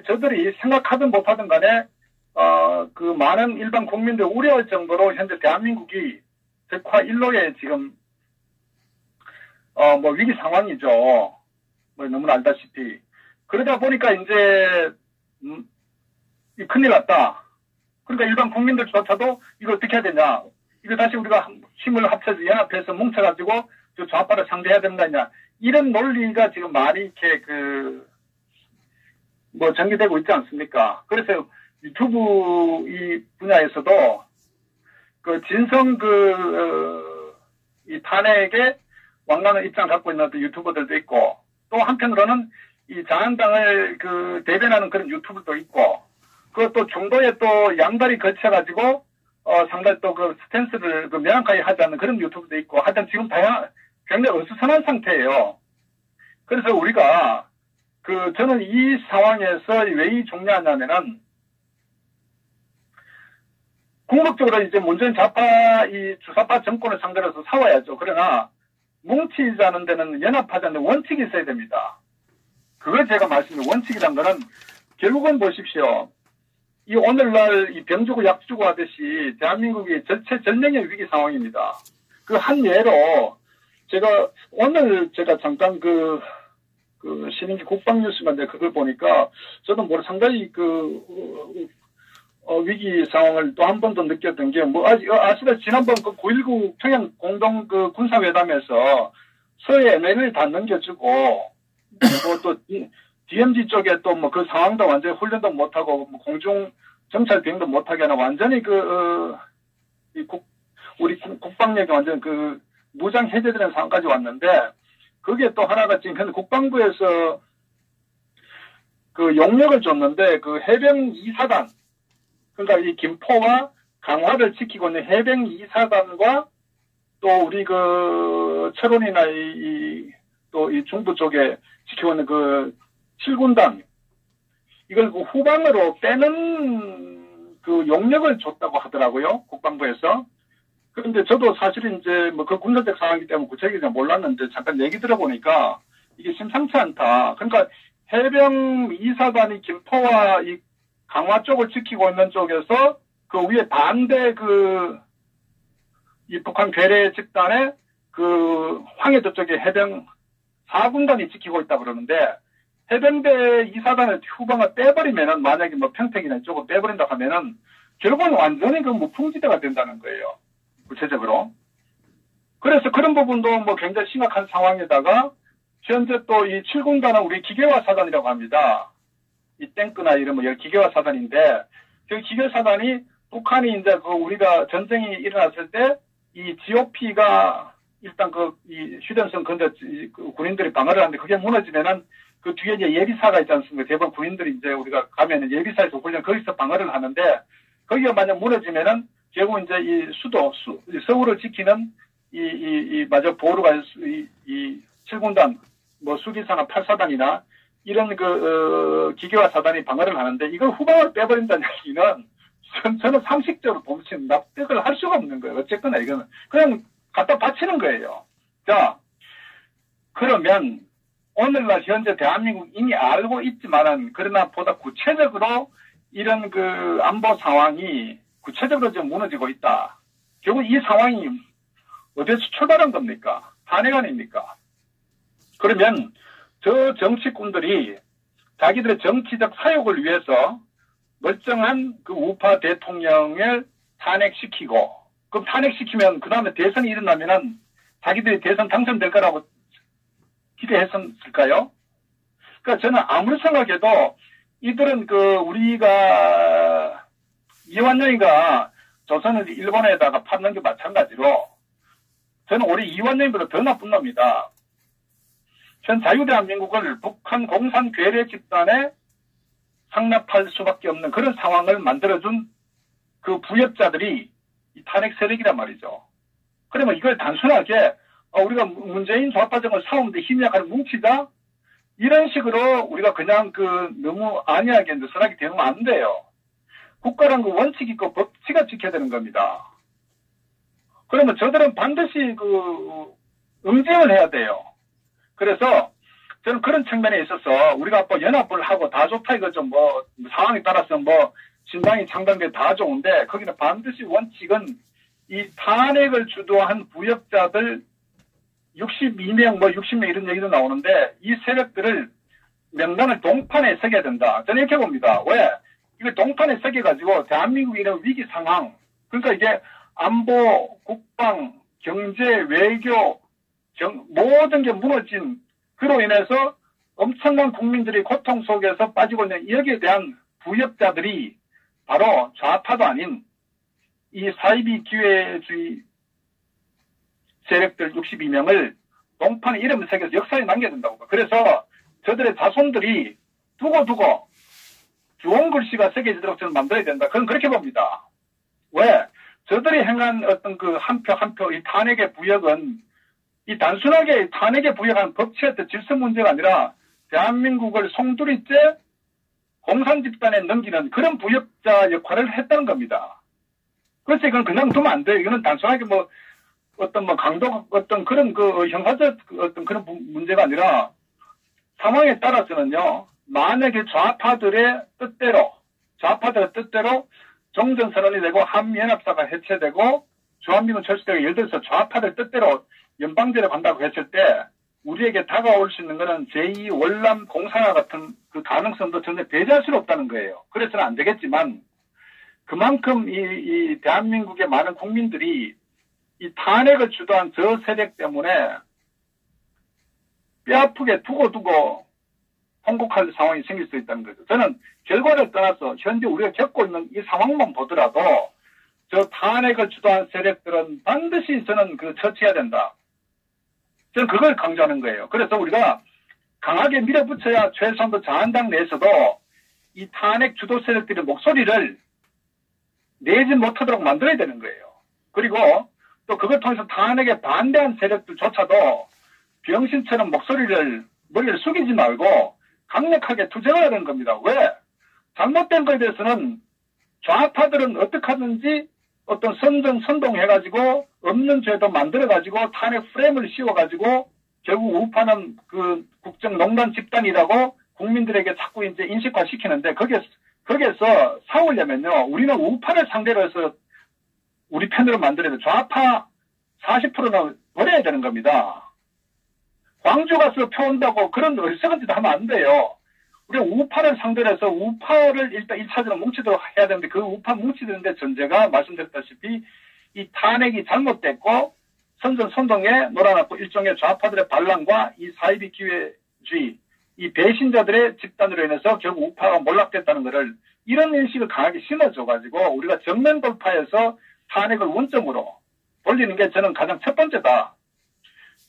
저들이 생각하든 못하든 간에 그 많은 일반 국민들 우려할 정도로 현재 대한민국이 백화 일로에 지금 뭐 위기 상황이죠. 뭐 너무나 알다시피. 그러다 보니까 이제 큰일 났다. 그러니까 일반 국민들조차도 이거 어떻게 해야 되냐. 이거 다시 우리가 힘을 합쳐서 연합해서 뭉쳐가지고 저 좌파를 상대해야 된다 냐 이런 논리가 지금 많이 이렇게 뭐 전개되고 있지 않습니까? 그래서 유튜브 이 분야에서도 그 진성 이 탄핵에 왕라는 입장 갖고 있는 유튜버들도 있고 또 한편으로는 이 자한당을 대변하는 그런 유튜브도 있고 그것도 중도에 또 양다리 거쳐가지고 상당히 또 스탠스를 명확하게 하지 않는 그런 유튜브도 있고 하여튼 지금 굉장히 어수선한 상태예요. 그래서 우리가 저는 이 상황에서 왜 중요하냐면은 궁극적으로 이제 문재인 좌파 이 주사파 정권을 상대로 해서 싸워야죠. 그러나 뭉치자는 데는 연합하자는 원칙이 있어야 됩니다. 그걸 제가 말씀드린 원칙이란 거는 결국은 보십시오. 이 오늘날 이 병주고 약주고 하듯이 대한민국이 절체절명의 위기 상황입니다. 그 한 예로 오늘 제가 잠깐 신인기 국방뉴스인데 그걸 보니까 저도 상당히 위기 상황을 또 한 번 더 느꼈던 게 아시다시피 지난번 9.19 평양 공동 군사회담에서 서해 MN을 다 넘겨주고 또 DMZ 쪽에 또 그 상황도 완전히 훈련도 못하고 공중 정찰 비행도 못하게 하나 완전히 우리 국방력이 완전 무장 해제되는 상황까지 왔는데 그게 또 하나가 지금 현재 국방부에서 용역을 줬는데 해병 2사단 그러니까 이 김포와 강화를 지키고 있는 해병 2사단과 또 우리 철원이나 또 이 중부 쪽에 지키고 있는 7군단 이걸 후방으로 빼는 용역을 줬다고 하더라고요. 국방부에서. 그런데 저도 사실은 이제 그 군사적 상황이기 때문에 구체적으로 몰랐는데 잠깐 얘기 들어보니까 이게 심상치 않다. 그러니까 해병 2사단이 김포와 이 강화 쪽을 지키고 있는 쪽에서 위에 반대 이 북한 괴뢰 집단의 황해도 쪽에 해병 4군단이 지키고 있다 그러는데 해병대 2사단을 후방을 빼버리면은 만약에 평택이나 이쪽을 빼버린다 하면은 결국은 완전히 무풍지대가 된다는 거예요. 구체적으로. 그래서 그런 부분도 굉장히 심각한 상황에다가 현재 또 이 7군단은 우리 기계화 사단이라고 합니다. 이 탱크나 이런 기계화 사단인데 그 기계화 사단이 북한이 이제 우리가 전쟁이 일어났을 때 이 GOP가 일단 이 휴전선 근데 군인들이 방어를 하는데 그게 무너지면은 그 뒤에 이제 예비사가 있지 않습니까? 대부분 군인들이 이제 우리가 가면은 예비사에서 훈련 거기서 방어를 하는데 거기가 만약 무너지면은 결국 이제 이 서울을 지키는 마저 보루가 이 7군단 수기사나 8사단이나 이런 기계화 사단이 방어를 하는데 이걸 후방으로 빼버린다는 얘기는 저는 상식적으로 보면 납득을 할 수가 없는 거예요. 어쨌거나 이거는 그냥 갖다 바치는 거예요. 자, 그러면 오늘날 현재 대한민국 이미 알고 있지만은 그러나 보다 구체적으로 이런 안보 상황이 구체적으로 좀 무너지고 있다. 결국 이 상황이 어디서 출발한 겁니까? 탄핵 아닙니까? 그러면 저 정치꾼들이 자기들의 정치적 사욕을 위해서 멀쩡한 우파 대통령을 탄핵시키고 그럼 탄핵시키면 그 다음에 대선이 일어나면은 자기들이 대선 당선될 거라고 기대했을까요? 그러니까 저는 아무리 생각해도 이들은 우리가 이완용이가 조선을 일본에다가 팔는 게 마찬가지로 저는 우리 이완용보다 더 나쁜 놈이다. 현 자유대한민국을 북한 공산 괴뢰 집단에 상납할 수밖에 없는 그런 상황을 만들어준 부역자들이 이 탄핵 세력이란 말이죠. 그러면 이걸 단순하게 우리가 문재인 좌파정을 싸우는데 힘이 약하게 뭉치자 이런 식으로 우리가 그냥 너무 안이하게 느슨하게 되면 안 돼요. 국가란 원칙이 있고 법치가 지켜야 되는 겁니다. 그러면 저들은 반드시 응징을 해야 돼요. 그래서 저는 그런 측면에 있어서 우리가 뭐 연합을 하고 다 좋다 이거죠. 뭐 상황에 따라서 뭐 신당이 창당돼 다 좋은데 거기는 반드시 원칙은 이 탄핵을 주도한 부역자들 62명 뭐 60명 이런 얘기도 나오는데 이 세력들을 명단을 동판에 새겨야 된다. 저는 이렇게 봅니다. 왜? 이거 동판에 새겨가지고 대한민국의 이런 위기 상황 그러니까 이제 안보, 국방, 경제, 외교 모든 게 무너진 그로 인해서 엄청난 국민들이 고통 속에서 빠지고 있는 여기에 대한 부역자들이 바로 좌파도 아닌 이 사이비 기회주의 세력들 62명을 동판에 이름을 새겨서 역사에 남겨야 된다고. 그래서 저들의 자손들이 두고두고 좋은 글씨가 새겨지도록 저는 만들어야 된다. 그건 그렇게 봅니다. 왜? 저들이 행한 어떤 그 한 표 한 표 이 탄핵의 부역은 이 단순하게 탄핵에 부여한 법치의 질서 문제가 아니라 대한민국을 송두리째 공산 집단에 넘기는 그런 부역자 역할을 했다는 겁니다. 그래서 이건 그냥 두면 안 돼요. 이거는 단순하게 뭐 어떤 뭐 강도 어떤 그런 그 형사적 어떤 그런 문제가 아니라 상황에 따라서는요. 만약에 좌파들의 뜻대로 종전선언이 되고 한미연합사가 해체되고 주한미군 철수되고 예를 들어서 좌파들 뜻대로 연방제로 간다고 했을 때 우리에게 다가올 수 있는 것은 제2 월남 공산화 같은 그 가능성도 전혀 배제할 수는 없다는 거예요. 그래서는 안 되겠지만 그만큼 이 대한민국의 많은 국민들이 이 탄핵을 주도한 저 세력 때문에 뼈아프게 두고두고 통곡할 상황이 생길 수 있다는 거죠. 저는 결과를 떠나서 현재 우리가 겪고 있는 이 상황만 보더라도 저 탄핵을 주도한 세력들은 반드시 저는 처치해야 된다. 저는 그걸 강조하는 거예요. 그래서 우리가 강하게 밀어붙여야 최소한도 자한당 내에서도 이 탄핵 주도 세력들의 목소리를 내지 못하도록 만들어야 되는 거예요. 그리고 또 그걸 통해서 탄핵에 반대한 세력들조차도 병신처럼 머리를 숙이지 말고 강력하게 투쟁을 하는 겁니다. 왜? 잘못된 것에 대해서는 좌파들은 어떻게 하든지 어떤 선동해가지고 없는 죄도 만들어가지고 탄핵 프레임을 씌워가지고 결국 우파는 그 국정농단 집단이라고 국민들에게 자꾸 이제 인식화시키는데 거기에서 싸우려면요. 우리는 우파를 상대로 해서 우리 편으로 만들어야 돼. 좌파 40%는 버려야 되는 겁니다. 광주 가서 표온다고 그런 어리석은 짓 하면 안 돼요. 우리가 우파를 상대로 해서 우파를 일단 1차적으로 뭉치도록 해야 되는데 그 우파 뭉치는데 전제가 말씀드렸다시피 이 탄핵이 잘못됐고 선동에 놀아놨고 일종의 좌파들의 반란과 이 사이비 기회주의 이 배신자들의 집단으로 인해서 결국 우파가 몰락됐다는 것을 이런 인식을 강하게 심어줘가지고 우리가 정면 돌파해서 탄핵을 원점으로 돌리는 게 저는 가장 첫 번째다.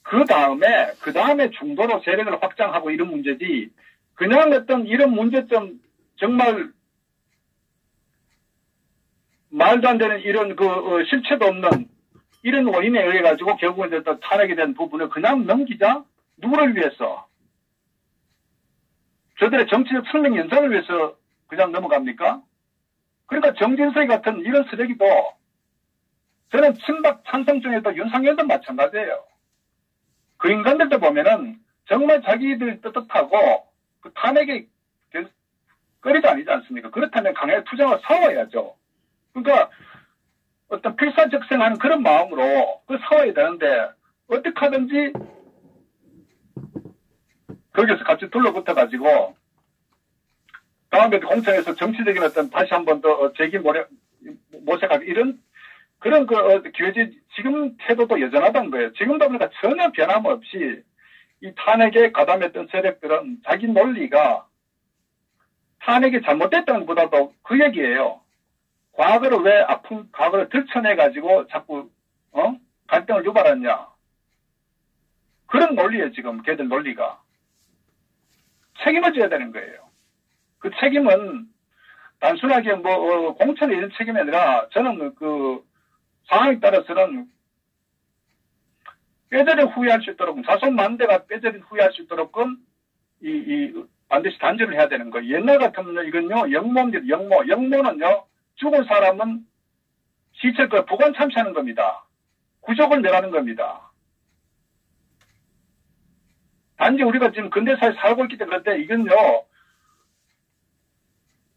그 다음에 중도로 세력을 확장하고 이런 문제지 그냥 어떤 이런 문제점 정말 말도 안 되는 이런 실체도 없는 이런 원인에 의해 가지고 결국은 이제 또 탄핵에 대한 부분을 그냥 넘기자? 누구를 위해서? 저들의 정치적 생명 연장을 위해서 그냥 넘어갑니까? 그러니까 정진석이 같은 이런 쓰레기도 저는 친박 찬성 중에도 윤상열도 마찬가지예요. 그 인간들도 보면은 정말 자기들 떳떳하고 그 탄핵에 거리도 아니지 않습니까? 그렇다면 강하게 투쟁을 싸워야죠. 그러니까 어떤 필사적생하는 그런 마음으로 싸워야 되는데 어떻게 하든지 거기서 같이 둘러붙어가지고 다음에 공천에서 정치적인 어떤 다시 한 번 더 재기 모색하기 이런 그런 기회지 지금 태도도 여전하다는 거예요. 지금도 보니까 전혀 변함없이 이 탄핵에 가담했던 세력들은 자기 논리가 탄핵이 잘못됐다는 것보다도 그 얘기예요. 과거를 왜 아픈 과거를 들춰내가지고 자꾸 갈등을 유발하냐. 그런 논리예요. 지금 걔들 논리가. 책임을 져야 되는 거예요. 그 책임은 단순하게 공천의 이런 책임이 아니라 저는 상황에 따라서는 뼈저리 후회할 수 있도록 자손 만대가 뼈저리 후회할 수 있도록은 반드시 단절을 해야 되는 거예요. 옛날 같으면 이건요 영모는요 죽은 사람은 시체 보관 참시하는 겁니다. 구족을 내라는 겁니다. 단지 우리가 지금 근대사에 살고 있기 때문에 그런데 이건요,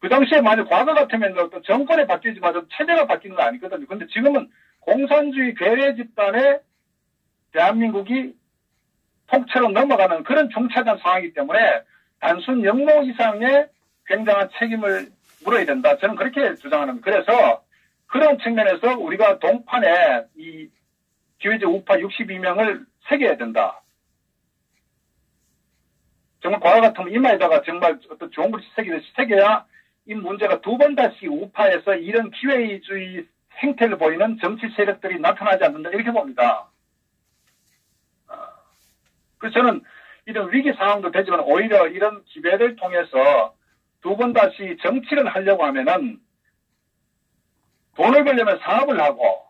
그 당시에 만약 과거 같으면 어떤 정권이 바뀌지만 체제가 바뀌는 거 아니거든요. 근데 지금은 공산주의 괴뢰 집단에 대한민국이 통째로 넘어가는 그런 중차대한 상황이기 때문에 단순 역모 이상의 굉장한 책임을 물어야 된다. 저는 그렇게 주장하는 거예요. 그래서 그런 측면에서 우리가 동판에 이 기회적 우파 62명을 새겨야 된다. 정말 과거 같으면 이마에다가 정말 어떤 좋은 글씨 새겨야 이 문제가 두 번 다시 우파에서 이런 기회주의 행태를 보이는 정치 세력들이 나타나지 않는다. 이렇게 봅니다. 그래서 저는 이런 위기 상황도 되지만 오히려 이런 기회를 통해서 두 번 다시 정치를 하려고 하면은 돈을 벌려면 사업을 하고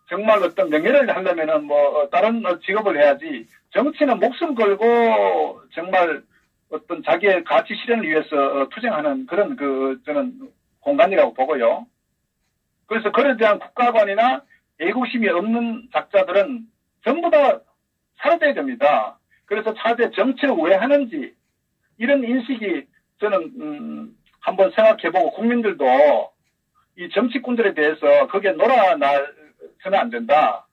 정말 어떤 명예를 하려면은 뭐 다른 직업을 해야지 정치는 목숨 걸고 정말 어떤 자기의 가치 실현을 위해서 투쟁하는 그런 저는 공간이라고 보고요. 그래서 그에 대한 국가관이나 애국심이 없는 작자들은 전부 다 사라져야 됩니다. 그래서 차제 정치를 왜 하는지 이런 인식이 저는 한번 생각해보고 국민들도 이 정치꾼들에 대해서 거기에 놀아나서는 안 된다.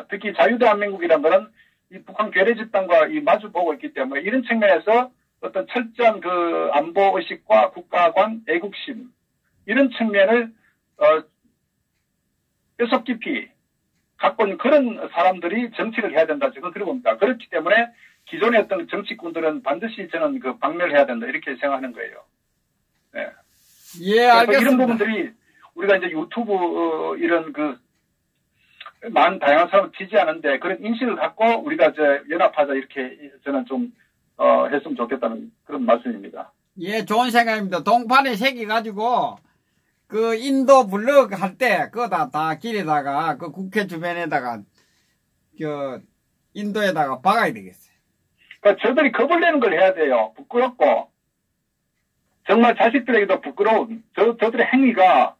특히 자유대한민국이라는 것은 이 북한 괴뢰 집단과 이 마주보고 있기 때문에 이런 측면에서 어떤 철저한 그 안보 의식과 국가관 애국심 이런 측면을 뼈속 깊이 갖고 있는 그런 사람들이 정치를 해야 된다. 저는 그러고 봅니다. 그렇기 때문에 기존의 어떤 정치꾼들은 반드시 저는 박멸해야 된다. 이렇게 생각하는 거예요. 네. 예, 알겠습니다. 이런 부분들이 우리가 이제 유튜브 이런 많은 다양한 사람을 지지하는데 그런 인식을 갖고 우리가 연합하자 이렇게 저는 좀 했으면 좋겠다는 그런 말씀입니다. 예, 좋은 생각입니다. 동판에 새겨가지고 그 인도 블럭 할 때 그거 다 길에다가 그 국회 주변에다가 인도에다가 박아야 되겠어요. 그러니까 저들이 겁을 내는 걸 해야 돼요. 부끄럽고 정말 자식들에게도 부끄러운 저들의 행위가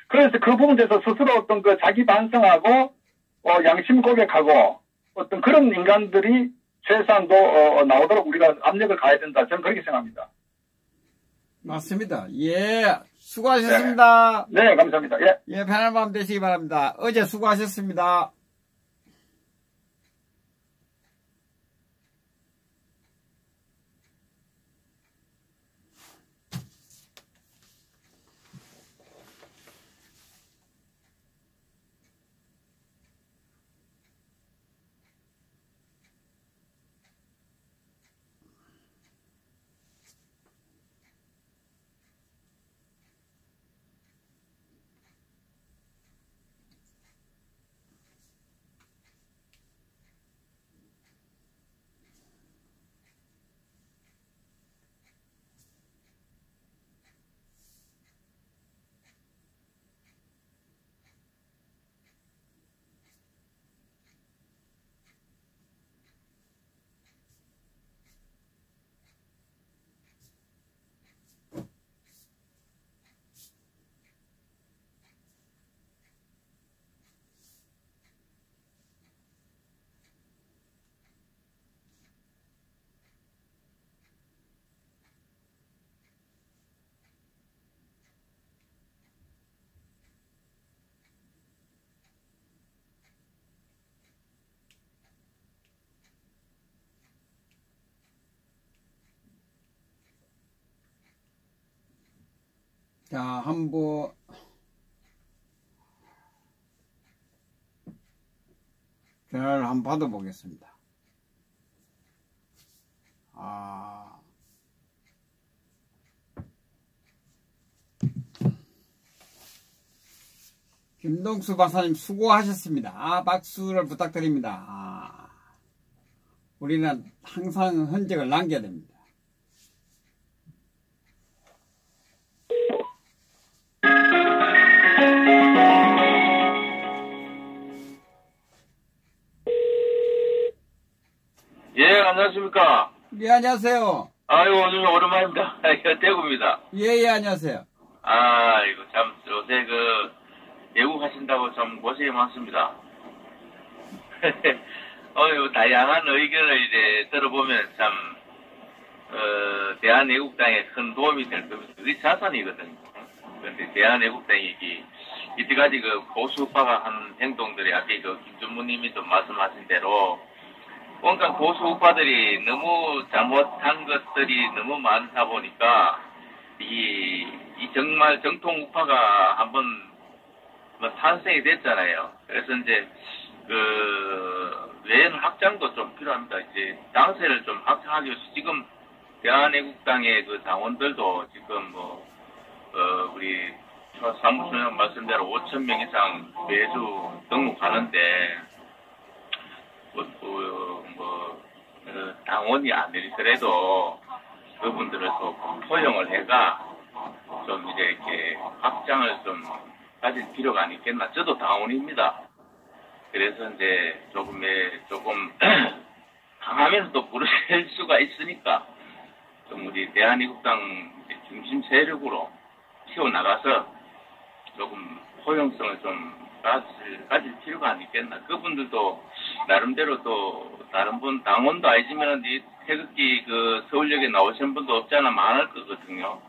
그래서 그 부분에서 스스로 어떤 자기 반성하고 양심 고백하고 어떤 그런 인간들이 최소한도 나오도록 우리가 압력을 가해야 된다. 저는 그렇게 생각합니다. 맞습니다. 예, 수고하셨습니다. 네, 네 감사합니다. 예. 예, 편안한 밤 되시기 바랍니다. 어제 수고하셨습니다. 자, 한번 전화를 한번 받아보겠습니다. 김동수 박사님 수고하셨습니다. 박수를 부탁드립니다. 우리는 항상 흔적을 남겨야 됩니다. 예, 안녕하십니까. 예, 안녕하세요. 아유, 오늘 오랜만입니다. 대구입니다. 예, 예, 안녕하세요. 이거 참, 요새 외국 하신다고 참 고생이 많습니다. 다양한 의견을 이제 들어보면 참, 대한애국당에 큰 도움이 될 겁니다. 그게 자산이거든요. 그런데 대한애국당이 이때까지 그 보수파가 한 행동들이 아까 그 김준무님이 좀 말씀하신 대로 뭔가 보수파들이 너무 잘못한 것들이 너무 많다 보니까 이 정말 정통 우파가 한번 뭐 탄생이 됐잖아요. 그래서 이제 외연 확장도 좀 필요합니다. 이제 당세를 좀 확장하기 위해서 지금 대한애국당의 그 당원들도 지금 우리 사무총장 말씀대로 5,000명 이상 매주 등록하는데, 당원이 아니더라도 그분들을 또 포용을 해가 좀 이제 이렇게 확장을 좀 가질 필요가 있겠나. 저도 당원입니다. 그래서 이제 조금 강하면 또 부르실 수가 있으니까 좀 우리 대한애국당 중심 세력으로 튀어나가서 조금 포용성을 좀 가질 필요가 있겠나. 그분들도 나름대로 또 다른 분 당원도 아니지만 이 태극기 그 서울역에 나오신 분도 없잖아 많을 거거든요.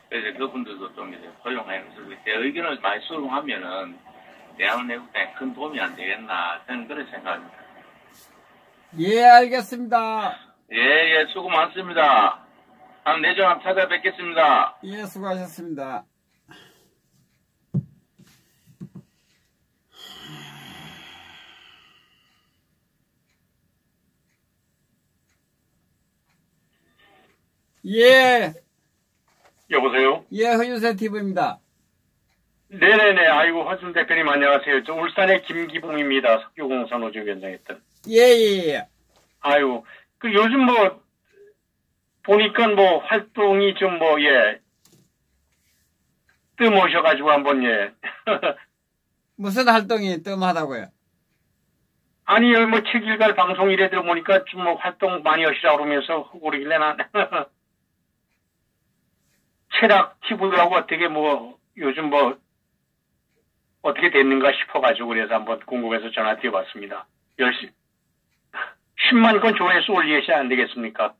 그래서 그분들도 좀 이제 포용하면서 제 의견을 많이 수용하면은 대한애국당에 큰 도움이 안 되겠나 저는 그런 생각입니다. 예, 알겠습니다. 예, 수고 많습니다. 내년 한번 찾아뵙겠습니다. 예, 수고하셨습니다. 예. 여보세요? 예, 허유세 TV입니다. 네네네. 아이고, 허준 대표님 안녕하세요. 저 울산의 김기봉입니다. 석유공사 노조위원장 했던. 예. 아이고, 요즘 보니까 활동이 좀 뜸오셔가지고 한번, 무슨 활동이 뜸하다고요? 아니, 책일갈 방송 이래 들어보니까 좀 활동 많이 하시라고 그러면서 그러길래 난, 체락 TV하고 어떻게 요즘 어떻게 됐는가 싶어가지고 그래서 한번 궁금해서 전화 드려봤습니다. 10만 건 조회수 올리셔야 안 되겠습니까?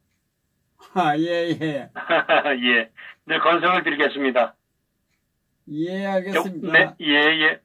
예. 예. 늘 건성을 드리겠습니다. 예, 알겠습니다. 네, 예.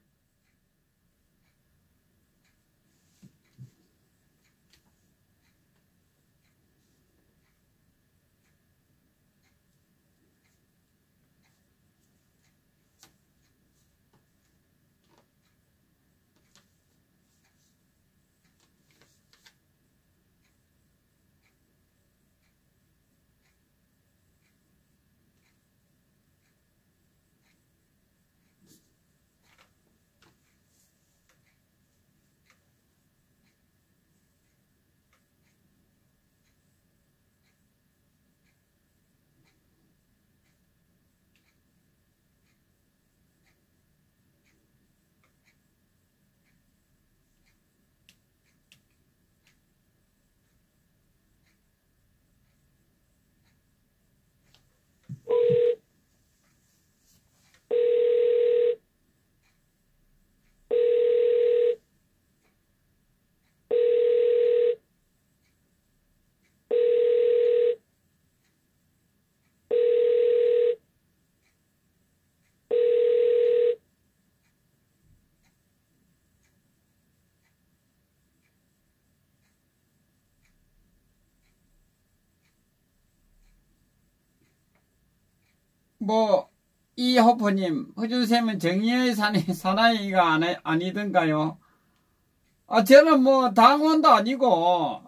이호프님, 허준쌤은 정의의 사나이가 아니던가요? 저는 당원도 아니고,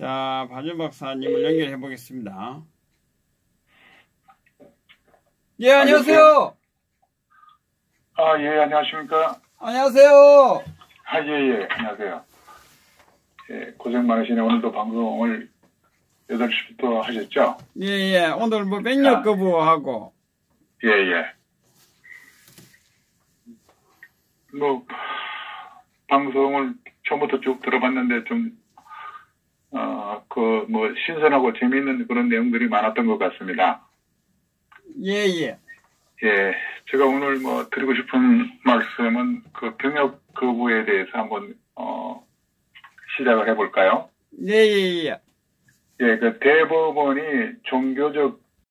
자, 박준 박사님을 연결해 보겠습니다. 예, 안녕하세요. 아, 예, 안녕하십니까? 안녕하세요. 아, 예, 예, 안녕하세요. 예, 고생 많으시네. 오늘도 방송을 8시부터 하셨죠? 예, 예. 오늘 뭐 백력 거부하고. 예, 예. 뭐, 방송을 처음부터 쭉 들어봤는데 좀, 신선하고 재미있는 그런 내용들이 많았던 것 같습니다. 예, 예. 예, 제가 오늘 드리고 싶은 말씀은 그 병역 거부에 대해서 한번, 시작을 해볼까요? 예, 예, 예. 예, 그 대법원이 종교적